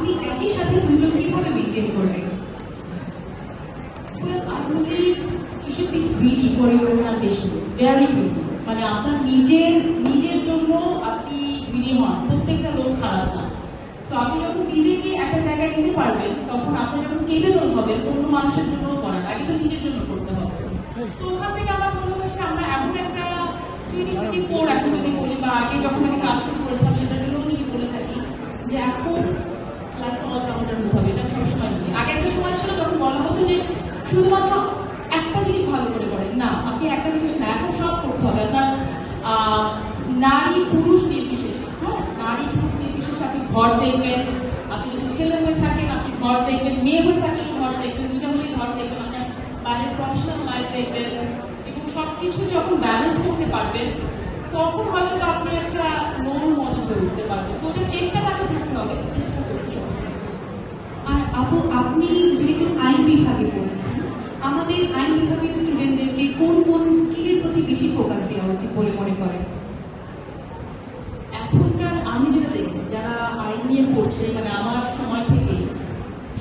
আপনি একই সাথে দুইজন কিভাবে মেনটেন করবেন? Well, I believe you should be greedy for your own ambitions. Very greedy. মানে আপনার নিজের জন্য আপনি greedy হন। প্রত্যেকটা লোক খারাপ না। So আপনি যখন নিজেকে একটা জায়গায় নিতে পারবেন, তখন আপনি যখন কেপেবল হবেন অন্য মানুষের জন্য করার, আগে তো নিজের জন্য করতে হবে। তো ওখান থেকে আমার মনে হয়েছে আমরা এমন একটা 2024 এখন যদি বলি বা আগে যখন আমি কাজ শুরু করেছিলাম সেটার জন্য যদি বলে থাকি যে এখন লাইফে অলরাউন্ডার হতে হবে, এটা সবসময় বলি। আগে একটা সময় ছিল যখন বলা হতো যে শুধুমাত্র একটা জিনিস ভালো করে করেন, না আপনি একটা জিনিস না, এখন সব করতে হবে আপনার। নারী পুরুষ নির্বিশেষে, হ্যাঁ, নারী পুরুষ নির্বিশেষে আপনি ঘর দেখবেন, আপনি যদি ছেলে হয়ে থাকেন আপনি ঘর দেখবেন, মেয়ে হয়ে থাকলেও ঘর দেখবেন, দুজন হয়ে ঘর দেখবেন, আপনার বাইরের প্রফেশনাল লাইফ দেখবেন, এবং সবকিছু যখন ব্যালেন্স করতে পারবেন তখন হয়তো আপনি একটা নোর মতো হয়ে উঠতে পারবেন। তো ওটা চেষ্টাটা থাকতে হবে, চেষ্টা করছি। আর আপু, আপনি যেহেতু আইন বিভাগে পড়েছেন, আমাদের আইন বিভাগের স্টুডেন্টদেরকে কোন কোন স্কিলের প্রতি বেশি ফোকাস দেওয়া উচিত বলে মনে করেন? এখনকার আমি যেটা দেখছি যারা আইন নিয়ে পড়ছে, মানে আমার সময় থেকে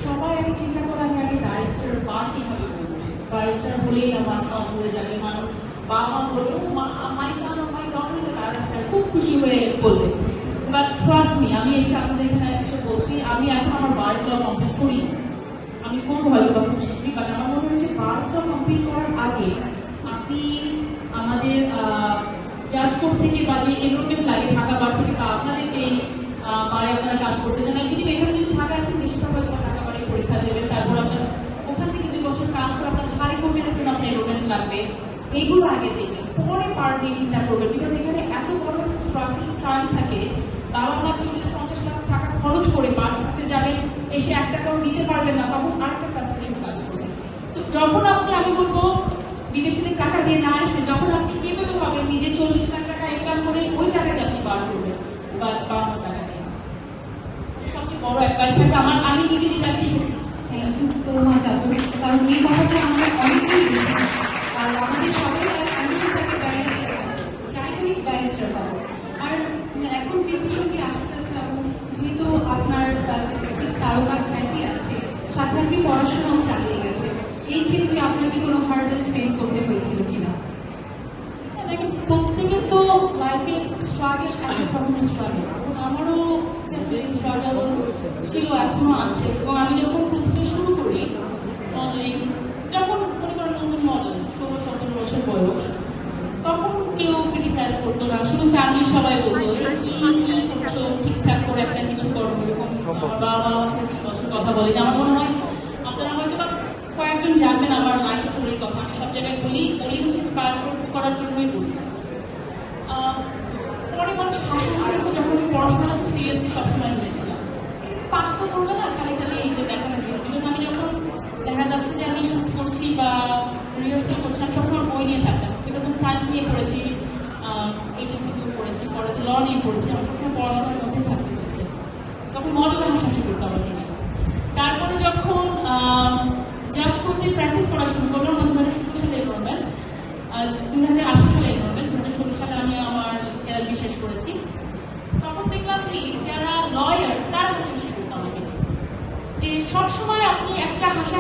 সবাই আগে চিন্তা করে আমি আগে ব্যারিস্টার বার কিভাবে করবো, ব্যারিস্টার হলেই আমার সব হয়ে যাবে। মানুষ বাবা বললো my son of my daughter is a barrister, খুব খুশি হয়ে বলবে। বাট ট্রাস্ট মি, আমি এসে আপনাদের এখানে এসে বলছি আমি এখন আমার বার ল কমপ্লিট করি, আমি করবো হয়তো বা খুব শিখবি। বাট আমার মনে হচ্ছে বার ল কমপ্লিট করার আগে আপনি আমাদের জাজ কোর্ট থেকে বা যে এনরোলমেন্ট লাগে ঢাকা বার থেকে বা আপনাদের যেই বারে আপনারা কাজ করতে চান, কিন্তু এখানে যদি ঢাকা আছে বেশিরভাগ হয়তো ঢাকা বারে পরীক্ষা দেবেন, তারপর আপনার ওখান থেকে 2 বছর কাজ করে আপনার হাই কোর্টের জন্য আপনার এনরোলমেন্ট লাগবে, এইগুলো আগে দেখবেন, পরে পার ডে চিন্তা করবেন। বিকজ এখানে এত বড় একটা স্ট্রাগলিং ট্রায়াল থাকে, বাবা মা 40-50 লাখ টাকা খরচ করে বার করতে যাবেন, এসে 1 টাকাও দিতে পারবেন না, তখন আরেকটা ফ্রাস্ট্রেশন কাজ করবে। তো যখন আপনি, আমি বলবো বিদেশে টাকা দিয়ে না এসে যখন আপনি কেপেবল হবেন নিজে 40 লাখ টাকা ইনকাম করে ওই টাকাটা আপনি বার করবেন বা 52 টাকা দিয়ে, সবচেয়ে বড় অ্যাডভাইস থাকবে আমার, আমি নিজে যেটা শিখেছি। থ্যাংক ইউ সো মাচ আপু, কারণ এই কথাটা আমরা অনেকেই বুঝি। আর আমাদের সবাই অ্যাম্বিশন থাকে ব্যারিস্টার পাবো, যাই করি ব্যারিস্টার পাবো। আর এখন যে প্রসঙ্গে আসতে চাচ্ছি আপু, যেহেতু আপনার ঠিক তারকা খ্যাতি আছে, সাথে আপনি পড়াশোনাও চালিয়ে গেছে, এই ক্ষেত্রে আপনার কি কোনো হার্ডেলস ফেস করতে হয়েছিল কিনা? দেখেন, প্রত্যেকের তো লাইফে স্ট্রাগল একটা রকমের স্ট্রাগল, এবং আমারও স্ট্রাগল ছিল, এখনো আছে। এবং আমি যখন প্রথমে শুরু করি মডেলিং, যখন মনে করেন নতুন মডেল 16-17 বছর বয়স, তখন কেউ ক্রিটিসাইজ করতো না, শুধু ফ্যামিলির সবাই বলতো কি করছো, ঠিকঠাক করে একটা কিছু করো, এরকম। বাবা আমার সাথে 3 বছর কথা বলেনি। আমার মনে হয় আপনারা হয়তো বা কয়েকজন জানবেন আমার লাইফ স্টোরির কথা, আমি সব জায়গায় বলি হচ্ছে ইন্সপায়ার করার জন্যই বলি। পরে মানুষ হাসি তো যখন আমি পড়াশোনাটা খুব সিরিয়াসলি সবসময় নিয়েছিলাম, পাস তো করবো না খালি খালি এইগুলো দেখানোর জন্য। বিকজ আমি যখন দেখা যাচ্ছে যে আমি শুট করছি বা রিহার্সাল করছি, আমি সবসময় বই নিয়ে থাকতাম। বিকজ আমি সায়েন্স নিয়ে পড়েছি, এইচএসসি নিয়ে পড়েছি, পরে ল নিয়ে পড়েছি, আমার সবসময় পড়াশোনার মধ্যে থাকতে হয়েছে। তখন মডেলে হাসাহাসি করতাম আমাকে নিয়ে। তারপরে যখন জাজ করতে প্র্যাকটিস করা শুরু করলাম 2016 সালে এনরোলমেন্ট, 2018 সালে এনরোলমেন্ট, 2016 সালে আমি আমার এলএলবি শেষ করেছি। তখন দেখলাম কি যারা লয়ার তারা হাসাহাসি করতো আমাকে, যে সবসময় আপনি একটা হাসাহাসি